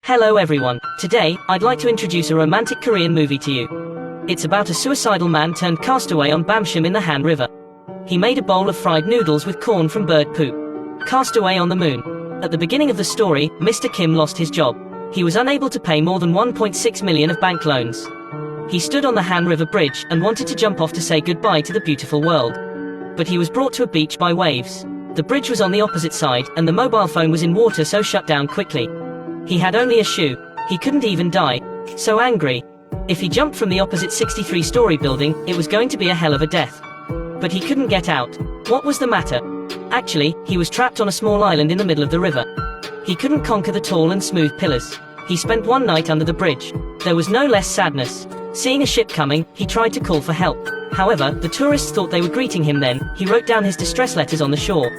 Hello everyone, today, I'd like to introduce a romantic Korean movie to you. It's about a suicidal man turned castaway on Bamseom in the Han River. He made a bowl of fried noodles with corn from bird poop. Castaway on the moon. At the beginning of the story, Mr. Kim lost his job. He was unable to pay more than 1.6 million of bank loans. He stood on the Han River bridge and wanted to jump off to say goodbye to the beautiful world. But he was brought to a beach by waves. The bridge was on the opposite side, and the mobile phone was in water, so shut down quickly. He had only a shoe. He couldn't even die. So angry. If he jumped from the opposite 63-story building, it was going to be a hell of a death. But he couldn't get out. What was the matter? Actually, he was trapped on a small island in the middle of the river. He couldn't conquer the tall and smooth pillars. He spent one night under the bridge. There was no less sadness. Seeing a ship coming, he tried to call for help. However, the tourists thought they were greeting him. Then, he wrote down his distress letters on the shore.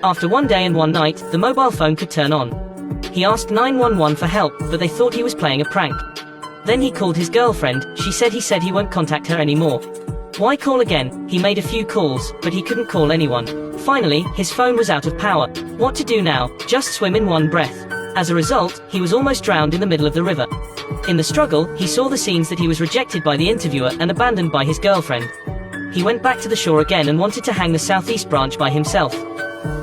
After one day and one night, the mobile phone could turn on. He asked 911 for help, but they thought he was playing a prank. Then he called his girlfriend. He said he won't contact her anymore. Why call again? He made a few calls, but he couldn't call anyone. Finally, his phone was out of power. What to do now? Just swim in one breath. As a result, he was almost drowned in the middle of the river. In the struggle, he saw the scenes that he was rejected by the interviewer and abandoned by his girlfriend. He went back to the shore again and wanted to hang the southeast branch by himself.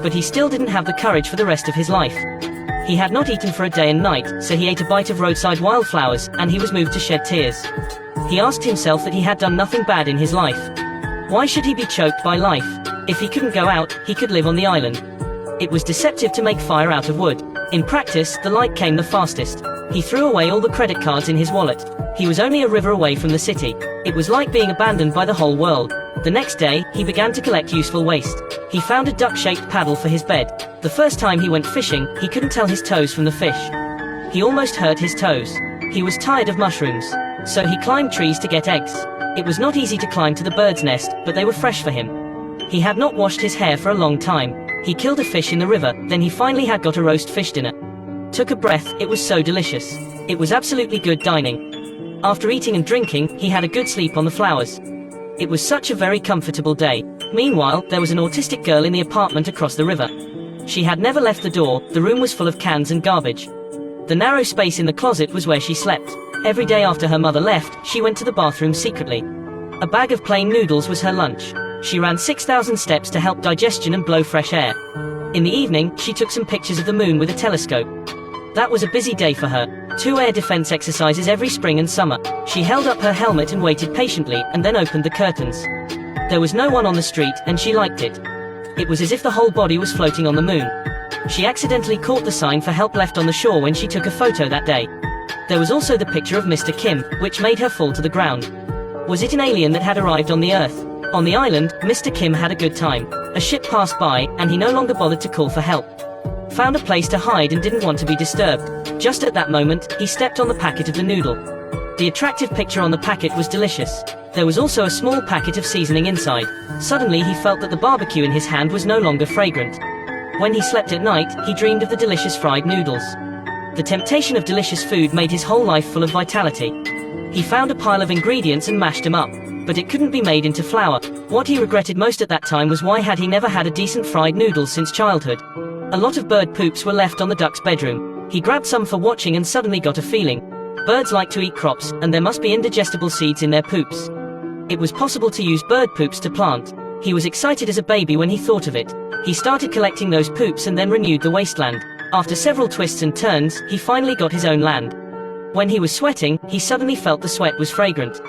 But he still didn't have the courage for the rest of his life. He had not eaten for a day and night, so he ate a bite of roadside wildflowers, and he was moved to shed tears. He asked himself that he had done nothing bad in his life. Why should he be choked by life? If he couldn't go out, he could live on the island. It was deceptive to make fire out of wood. In practice, the light came the fastest. He threw away all the credit cards in his wallet. He was only a river away from the city. It was like being abandoned by the whole world. The next day, he began to collect useful waste. He found a duck-shaped paddle for his bed. The first time he went fishing, he couldn't tell his toes from the fish. He almost hurt his toes. He was tired of mushrooms. So he climbed trees to get eggs. It was not easy to climb to the bird's nest, but they were fresh for him. He had not washed his hair for a long time. He killed a fish in the river, then he finally had got a roast fish dinner. Took a breath, it was so delicious. It was absolutely good dining. After eating and drinking, he had a good sleep on the flowers. It was such a very comfortable day. Meanwhile, there was an autistic girl in the apartment across the river. She had never left the door. The room was full of cans and garbage. The narrow space in the closet was where she slept. Every day after her mother left, she went to the bathroom secretly. A bag of plain noodles was her lunch. She ran 6,000 steps to help digestion and blow fresh air. In the evening, she took some pictures of the moon with a telescope. That was a busy day for her. 2 air defense exercises every spring and summer. She held up her helmet and waited patiently, and then opened the curtains. There was no one on the street, and she liked it. It was as if the whole body was floating on the moon. She accidentally caught the sign for help left on the shore when she took a photo that day. There was also the picture of Mr. Kim, which made her fall to the ground. Was it an alien that had arrived on the Earth? On the island, Mr. Kim had a good time. A ship passed by, and he no longer bothered to call for help. Found a place to hide and didn't want to be disturbed. Just at that moment, he stepped on the packet of the noodle. The attractive picture on the packet was delicious. There was also a small packet of seasoning inside. Suddenly he felt that the barbecue in his hand was no longer fragrant. When he slept at night, he dreamed of the delicious fried noodles. The temptation of delicious food made his whole life full of vitality. He found a pile of ingredients and mashed them up. But it couldn't be made into flour. What he regretted most at that time was why had he never had a decent fried noodles since childhood. A lot of bird poops were left on the duck's bedroom. He grabbed some for watching and suddenly got a feeling. Birds like to eat crops, and there must be indigestible seeds in their poops. It was possible to use bird poops to plant. He was excited as a baby when he thought of it. He started collecting those poops and then renewed the wasteland. After several twists and turns, he finally got his own land. When he was sweating, he suddenly felt the sweat was fragrant.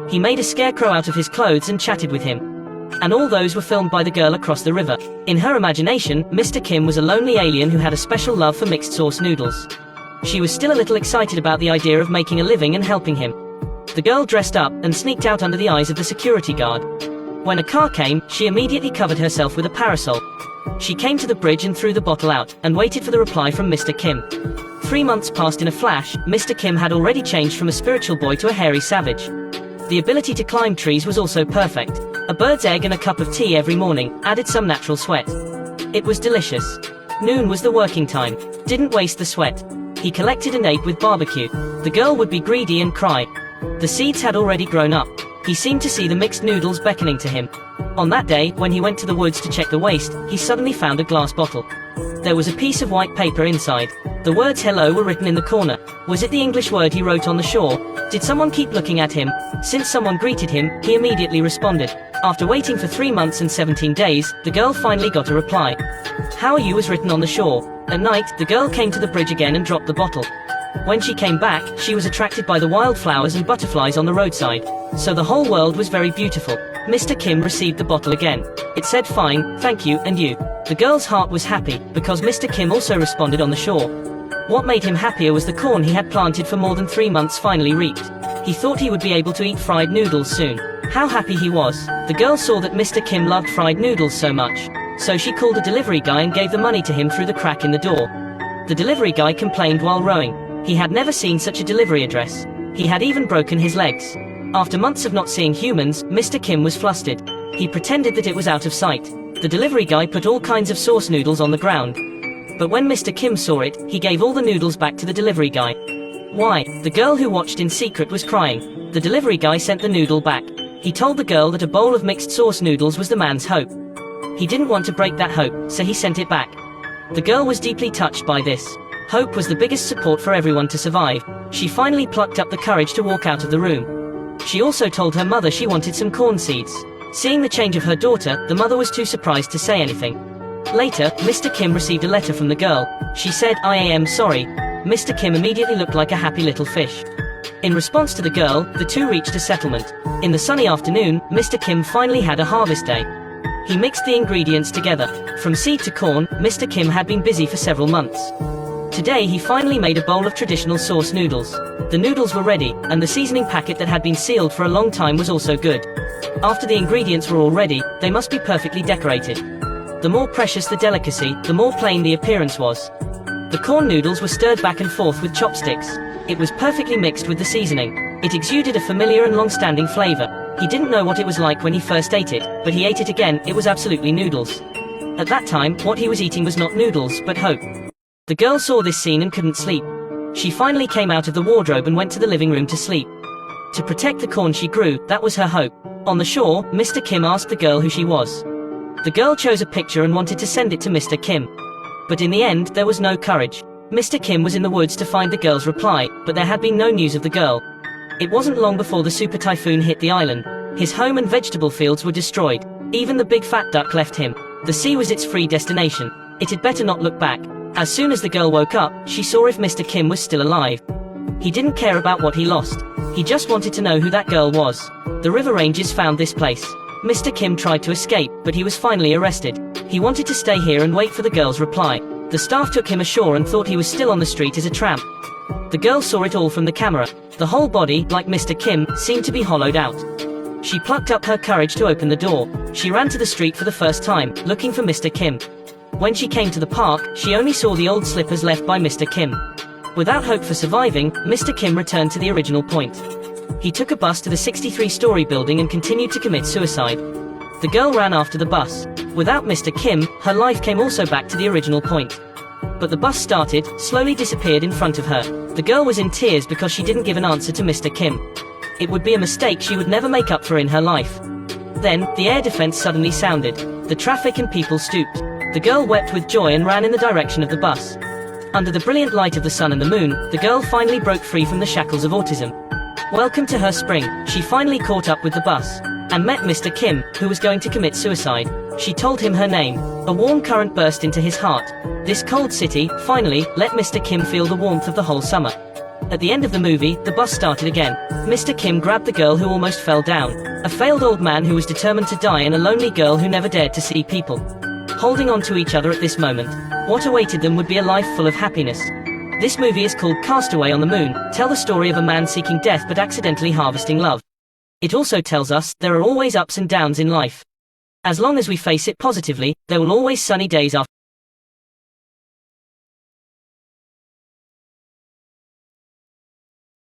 He made a scarecrow out of his clothes and chatted with him. And all those were filmed by the girl across the river. In her imagination, Mr. Kim was a lonely alien who had a special love for mixed sauce noodles. She was still a little excited about the idea of making a living and helping him. The girl dressed up and sneaked out under the eyes of the security guard. When a car came, she immediately covered herself with a parasol. She came to the bridge and threw the bottle out, and waited for the reply from Mr. Kim. 3 months passed in a flash. Mr. Kim had already changed from a spiritual boy to a hairy savage. The ability to climb trees was also perfect. A bird's egg and a cup of tea every morning added some natural sweat. It was delicious. Noon was the working time. Didn't waste the sweat. He collected and ate with barbecue. The girl would be greedy and cry. The seeds had already grown up. He seemed to see the mixed noodles beckoning to him. On that day, when he went to the woods to check the waste, he suddenly found a glass bottle. There was a piece of white paper inside. The words hello were written in the corner. Was it the English word he wrote on the shore? Did someone keep looking at him? Since someone greeted him, he immediately responded. After waiting for 3 months and 17 days, the girl finally got a reply. How are you was written on the shore. At night, the girl came to the bridge again and dropped the bottle. When she came back, she was attracted by the wildflowers and butterflies on the roadside. So the whole world was very beautiful. Mr. Kim received the bottle again. It said fine, thank you, and you. The girl's heart was happy, because Mr. Kim also responded on the shore. What made him happier was the corn he had planted for more than 3 months finally reaped. He thought he would be able to eat fried noodles soon. How happy he was. The girl saw that Mr. Kim loved fried noodles so much. So she called a delivery guy and gave the money to him through the crack in the door. The delivery guy complained while rowing. He had never seen such a delivery address. He had even broken his legs. After months of not seeing humans, Mr. Kim was flustered. He pretended that it was out of sight. The delivery guy put all kinds of sauce noodles on the ground. But when Mr. Kim saw it, he gave all the noodles back to the delivery guy. Why? The girl who watched in secret was crying. The delivery guy sent the noodle back. He told the girl that a bowl of mixed sauce noodles was the man's hope. He didn't want to break that hope, so he sent it back. The girl was deeply touched by this. Hope was the biggest support for everyone to survive. She finally plucked up the courage to walk out of the room. She also told her mother she wanted some corn seeds. Seeing the change of her daughter, the mother was too surprised to say anything. Later, Mr. Kim received a letter from the girl. She said, I am sorry. Mr. Kim immediately looked like a happy little fish. In response to the girl, the two reached a settlement. In the sunny afternoon, Mr. Kim finally had a harvest day. He mixed the ingredients together. From seed to corn, Mr. Kim had been busy for several months. Today he finally made a bowl of traditional sauce noodles. The noodles were ready, and the seasoning packet that had been sealed for a long time was also good. After the ingredients were all ready, they must be perfectly decorated. The more precious the delicacy, the more plain the appearance was. The corn noodles were stirred back and forth with chopsticks. It was perfectly mixed with the seasoning. It exuded a familiar and long-standing flavor. He didn't know what it was like when he first ate it, but he ate it again. It was absolutely noodles. At that time, what he was eating was not noodles, but hope. The girl saw this scene and couldn't sleep. She finally came out of the wardrobe and went to the living room to sleep. To protect the corn she grew, that was her hope. On the shore, Mr. Kim asked the girl who she was. The girl chose a picture and wanted to send it to Mr. Kim. But in the end, there was no courage. Mr. Kim was in the woods to find the girl's reply, but there had been no news of the girl. It wasn't long before the super typhoon hit the island. His home and vegetable fields were destroyed. Even the big fat duck left him. The sea was its free destination. It had better not look back. As soon as the girl woke up, she saw if Mr. Kim was still alive. He didn't care about what he lost. He just wanted to know who that girl was. The river rangers found this place. Mr. Kim tried to escape, but he was finally arrested. He wanted to stay here and wait for the girl's reply. The staff took him ashore and thought he was still on the street as a tramp. The girl saw it all from the camera. The whole body, like Mr. Kim, seemed to be hollowed out. She plucked up her courage to open the door. She ran to the street for the first time, looking for Mr. Kim. When she came to the park, she only saw the old slippers left by Mr. Kim. Without hope for surviving, Mr. Kim returned to the original point. He took a bus to the 63-story building and continued to commit suicide. The girl ran after the bus. Without Mr. Kim, her life came also back to the original point. But the bus started, slowly disappeared in front of her. The girl was in tears because she didn't give an answer to Mr. Kim. It would be a mistake she would never make up for in her life. Then, the air defense suddenly sounded. The traffic and people stooped. The girl wept with joy and ran in the direction of the bus. Under the brilliant light of the sun and the moon, the girl finally broke free from the shackles of autism. Welcome to her spring. She finally caught up with the bus and met Mr. Kim, who was going to commit suicide. She told him her name. A warm current burst into his heart. This cold city, finally, let Mr. Kim feel the warmth of the whole summer. At the end of the movie, the bus started again. Mr. Kim grabbed the girl who almost fell down. A failed old man who was determined to die and a lonely girl who never dared to see people. Holding on to each other at this moment. What awaited them would be a life full of happiness. This movie is called Castaway on the Moon, tell the story of a man seeking death but accidentally harvesting love. It also tells us, there are always ups and downs in life. As long as we face it positively, there will always sunny days after.